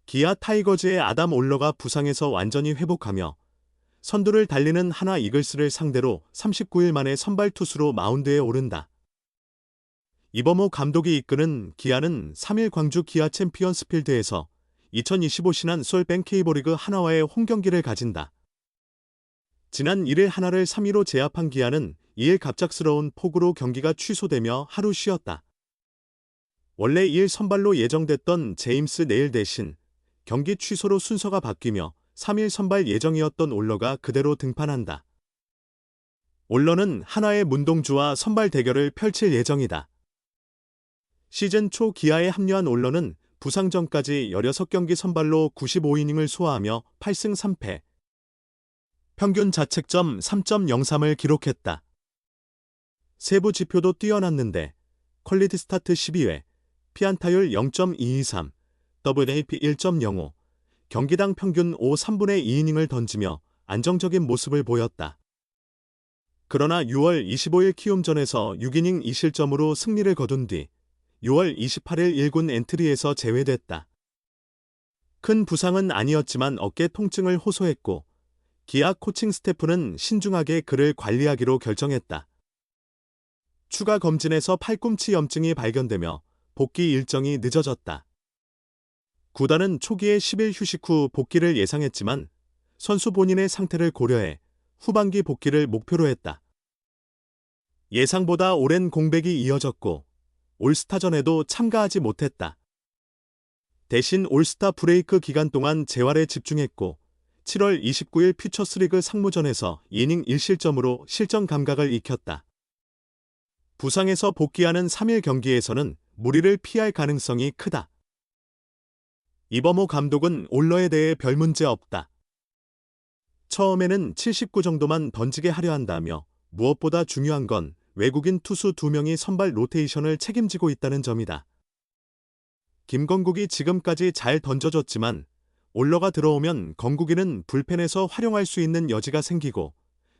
기아 타이거즈의 아담 올러가 부상에서 완전히 회복하며 선두를 달리는 하나 이글스를 상대로 39일 만에 선발 투수로 마운드에 오른다. 이범호 감독이 이끄는 기아는 3일 광주 기아 챔피언스필드에서 2025 신한 솔뱅 K리그 하나와의 홈경기를 가진다. 지난 1일 하나를 3위로 제압한 기아는 2일 갑작스러운 폭우로 경기가 취소되며 하루 쉬었다. 원래 2일 선발로 예정됐던 제임스 네일 대신 경기 취소로 순서가 바뀌며 3일 선발 예정이었던 올러가 그대로 등판한다. 올러는 한화의 문동주와 선발 대결을 펼칠 예정이다. 시즌 초 기아에 합류한 올러는 부상 전까지 16경기 선발로 95이닝을 소화하며 8승 3패, 평균 자책점 3.03을 기록했다. 세부 지표도 뛰어났는데 퀄리티 스타트 12회, 피안타율 0.223, WAP 1.05, 경기당 평균 5 3분의 2이닝을 던지며 안정적인 모습을 보였다. 그러나 6월 25일 키움전에서 6이닝 2실점으로 승리를 거둔 뒤 6월 28일 1군 엔트리에서 제외됐다. 큰 부상은 아니었지만 어깨 통증을 호소했고 기아 코칭 스태프는 신중하게 그를 관리하기로 결정했다. 추가 검진에서 팔꿈치 염증이 발견되며 복귀 일정이 늦어졌다. 구단은 초기에 10일 휴식 후 복귀를 예상했지만 선수 본인의 상태를 고려해 후반기 복귀를 목표로 했다. 예상보다 오랜 공백이 이어졌고 올스타전에도 참가하지 못했다. 대신 올스타 브레이크 기간 동안 재활에 집중했고 7월 29일 퓨처스리그 상무전에서 이닝 1실점으로 실전 감각을 익혔다. 부상에서 복귀하는 3일 경기에서는 무리를 피할 가능성이 크다. 이범호 감독은 올러에 대해 별 문제 없다. 처음에는 79 정도만 던지게 하려 한다며 무엇보다 중요한 건 외국인 투수 2명이 선발 로테이션을 책임지고 있다는 점이다. 김건국이 지금까지 잘 던져줬지만 올러가 들어오면 건국이는 불펜에서 활용할 수 있는 여지가 생기고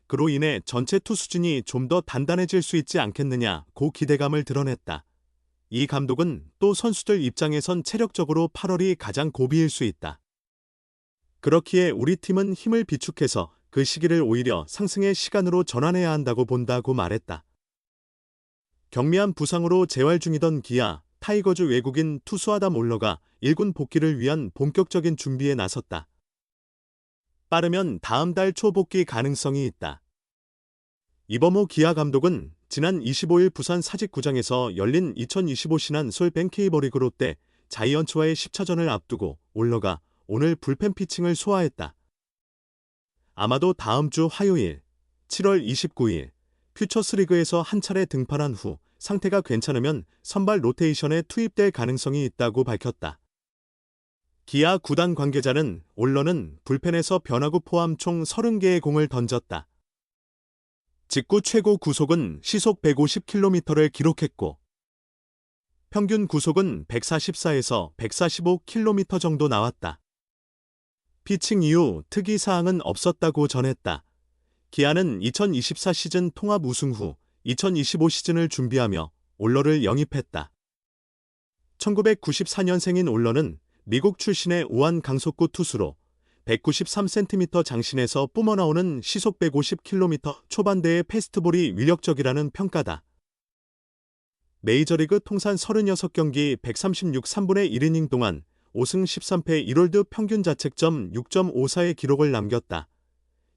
그로 인해 전체 투수진이 좀 더 단단해질 수 있지 않겠느냐고 기대감을 드러냈다. 이 감독은 또 선수들 입장에선 체력적으로 8월이 가장 고비일 수 있다. 그렇기에 우리 팀은 힘을 비축해서 그 시기를 오히려 상승의 시간으로 전환해야 한다고 본다고 말했다. 경미한 부상으로 재활 중이던 기아, 타이거즈 외국인 투수 아담 올러가 1군 복귀를 위한 본격적인 준비에 나섰다. 빠르면 다음 달 초 복귀 가능성이 있다. 이범호 기아 감독은 지난 25일 부산 사직구장에서 열린 2025 신한 솔뱅 K리그 롯데 자이언츠와의 10차전을 앞두고 올러가 오늘 불펜 피칭을 소화했다. 아마도 다음 주 화요일 7월 29일 퓨처스리그에서 한 차례 등판한 후 상태가 괜찮으면 선발 로테이션에 투입될 가능성이 있다고 밝혔다. 기아 구단 관계자는 올러는 불펜에서 변화구 포함 총 30개의 공을 던졌다. 직구 최고 구속은 시속 150km를 기록했고 평균 구속은 144에서 145km 정도 나왔다. 피칭 이후 특이사항은 없었다고 전했다. 기아는 2024 시즌 통합 우승 후 2025 시즌을 준비하며 올러를 영입했다. 1994년생인 올러는 미국 출신의 우한 강속구 투수로 193cm 장신에서 뿜어나오는 시속 150km 초반대의 패스트볼이 위력적이라는 평가다. 메이저리그 통산 36경기 136 3분의 1이닝 동안 5승 13패 1홀드 평균 자책점 6.54의 기록을 남겼다.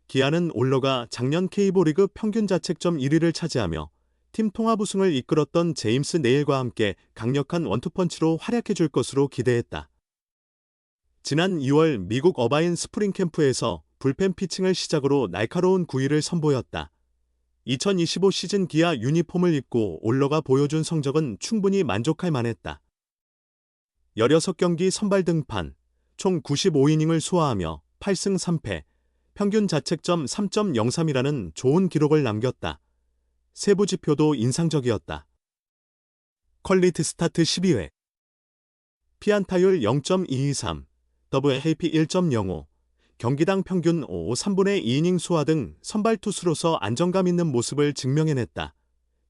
기아는 올러가 작년 K리그 평균 자책점 1위를 차지하며 팀 통합 우승을 이끌었던 제임스 네일과 함께 강력한 원투펀치로 활약해줄 것으로 기대했다. 지난 2월 미국 어바인 스프링 캠프에서 불펜 피칭을 시작으로 날카로운 구위를 선보였다. 2025 시즌 기아 유니폼을 입고 올러가 보여준 성적은 충분히 만족할 만했다. 16경기 선발 등판, 총 95이닝을 소화하며 8승 3패, 평균 자책점 3.03이라는 좋은 기록을 남겼다. 세부 지표도 인상적이었다. 퀄리티 스타트 12회, 피안타율 0.223, WAP 1.05, 경기당 평균 5 3분의 2이닝 소화 등 선발 투수로서 안정감 있는 모습을 증명해냈다.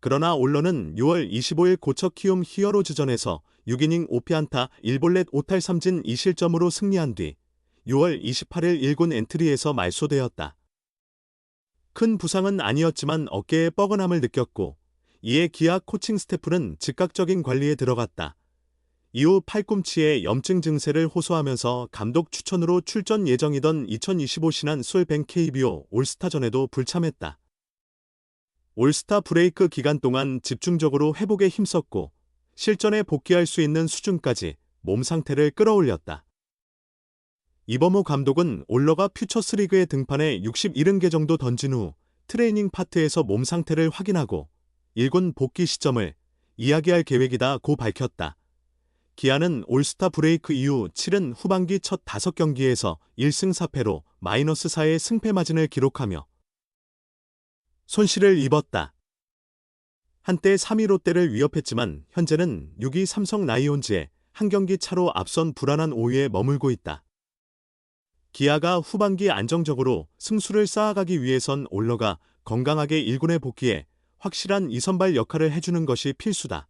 그러나 올러는 6월 25일 고척 키움 히어로즈전에서 6이닝 5피안타 1볼넷 5탈3진 2실점으로 승리한 뒤 6월 28일 1군 엔트리에서 말소되었다. 큰 부상은 아니었지만 어깨에 뻐근함을 느꼈고 이에 기아 코칭 스태프는 즉각적인 관리에 들어갔다. 이후 팔꿈치에 염증 증세를 호소하면서 감독 추천으로 출전 예정이던 2025 신한 솔뱅 KBO 올스타전에도 불참했다. 올스타 브레이크 기간 동안 집중적으로 회복에 힘썼고 실전에 복귀할 수 있는 수준까지 몸 상태를 끌어올렸다. 이범호 감독은 올러가 퓨처스리그에 등판해 61응개 정도 던진 후 트레이닝 파트에서 몸 상태를 확인하고 1군 복귀 시점을 이야기할 계획이다고 밝혔다. 기아는 올스타 브레이크 이후 7은 후반기 첫 5경기에서 1승 4패로 -4의 승패 마진을 기록하며 손실을 입었다. 한때 3위 롯데를 위협했지만 현재는 6위 삼성 라이온즈에 한 경기 차로 앞선 불안한 5위에 머물고 있다. 기아가 후반기 안정적으로 승수를 쌓아가기 위해선 올러가 건강하게 1군에 복귀해 확실한 2선발 역할을 해주는 것이 필수다.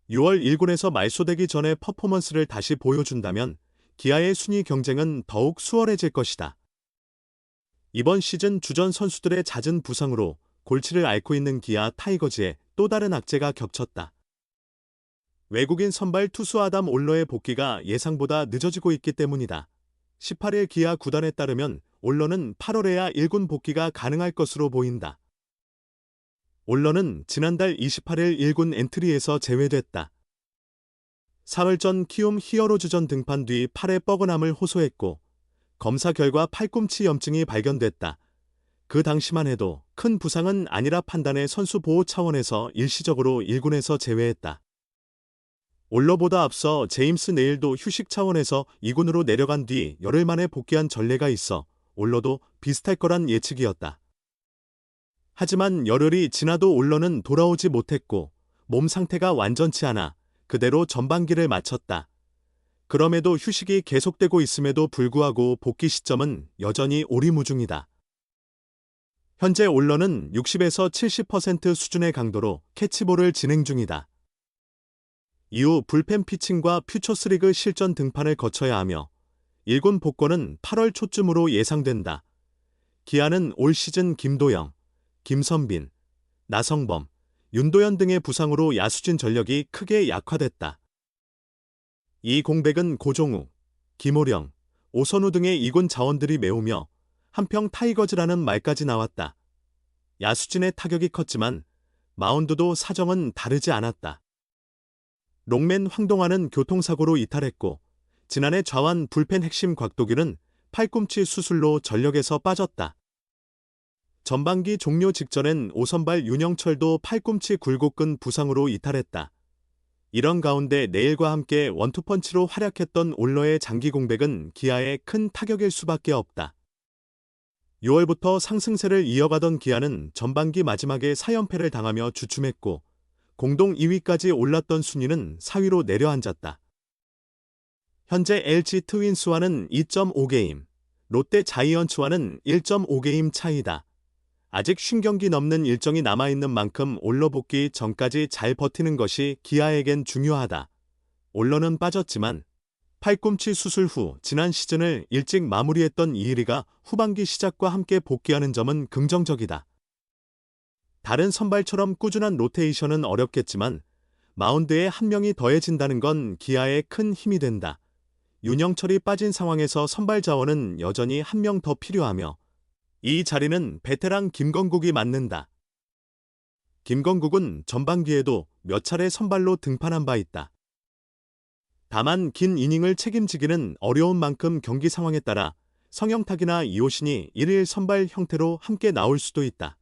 6월 1군에서 말소되기 전에 퍼포먼스를 다시 보여준다면 기아의 순위 경쟁은 더욱 수월해질 것이다. 이번 시즌 주전 선수들의 잦은 부상으로 골치를 앓고 있는 기아 타이거즈에 또 다른 악재가 겹쳤다. 외국인 선발 투수 아담 올러의 복귀가 예상보다 늦어지고 있기 때문이다. 18일 기아 구단에 따르면 올러는 8월에야 1군 복귀가 가능할 것으로 보인다. 올러는 지난달 28일 1군 엔트리에서 제외됐다. 사흘 전 키움 히어로즈전 등판 뒤 팔에 뻐근함을 호소했고 검사 결과 팔꿈치 염증이 발견됐다. 그 당시만 해도 큰 부상은 아니라 판단해 선수 보호 차원에서 일시적으로 1군에서 제외했다. 올러보다 앞서 제임스 네일도 휴식 차원에서 2군으로 내려간 뒤 열흘 만에 복귀한 전례가 있어 올러도 비슷할 거란 예측이었다. 하지만 열흘이 지나도 올러는 돌아오지 못했고 몸 상태가 완전치 않아 그대로 전반기를 마쳤다. 그럼에도 휴식이 계속되고 있음에도 불구하고 복귀 시점은 여전히 오리무중이다. 현재 올러는 60에서 70% 수준의 강도로 캐치볼을 진행 중이다. 이후 불펜 피칭과 퓨처스리그 실전 등판을 거쳐야 하며 1군 복권은 8월 초쯤으로 예상된다. 기아는 올 시즌 김도영, 김선빈, 나성범, 윤도현 등의 부상으로 야수진 전력이 크게 약화됐다. 이 공백은 고종욱, 김호령, 오선우 등의 2군 자원들이 메우며 한평 타이거즈라는 말까지 나왔다. 야수진의 타격이 컸지만 마운드도 사정은 다르지 않았다. 롱맨 황동환은 교통사고로 이탈했고 지난해 좌완 불펜 핵심 곽도균은 팔꿈치 수술로 전력에서 빠졌다. 전반기 종료 직전엔 5선발 윤영철도 팔꿈치 굴곡근 부상으로 이탈했다. 이런 가운데 내일과 함께 원투펀치로 활약했던 올러의 장기 공백은 기아에 큰 타격일 수밖에 없다. 6월부터 상승세를 이어가던 기아는 전반기 마지막에 4연패를 당하며 주춤했고 공동 2위까지 올랐던 순위는 4위로 내려앉았다. 현재 LG 트윈스와는 2.5게임, 롯데 자이언츠와는 1.5게임 차이다. 아직 50경기 넘는 일정이 남아있는 만큼 올러 복귀 전까지 잘 버티는 것이 기아에겐 중요하다. 올러는 빠졌지만 팔꿈치 수술 후 지난 시즌을 일찍 마무리했던 이일이가 후반기 시작과 함께 복귀하는 점은 긍정적이다. 다른 선발처럼 꾸준한 로테이션은 어렵겠지만 마운드에 한 명이 더해진다는 건 기아에 큰 힘이 된다. 윤영철이 빠진 상황에서 선발 자원은 여전히 한 명 더 필요하며 이 자리는 베테랑 김건국이 맡는다. 김건국은 전반기에도 몇 차례 선발로 등판한 바 있다. 다만 긴 이닝을 책임지기는 어려운 만큼 경기 상황에 따라 성영탁이나 이호신이 1일 선발 형태로 함께 나올 수도 있다.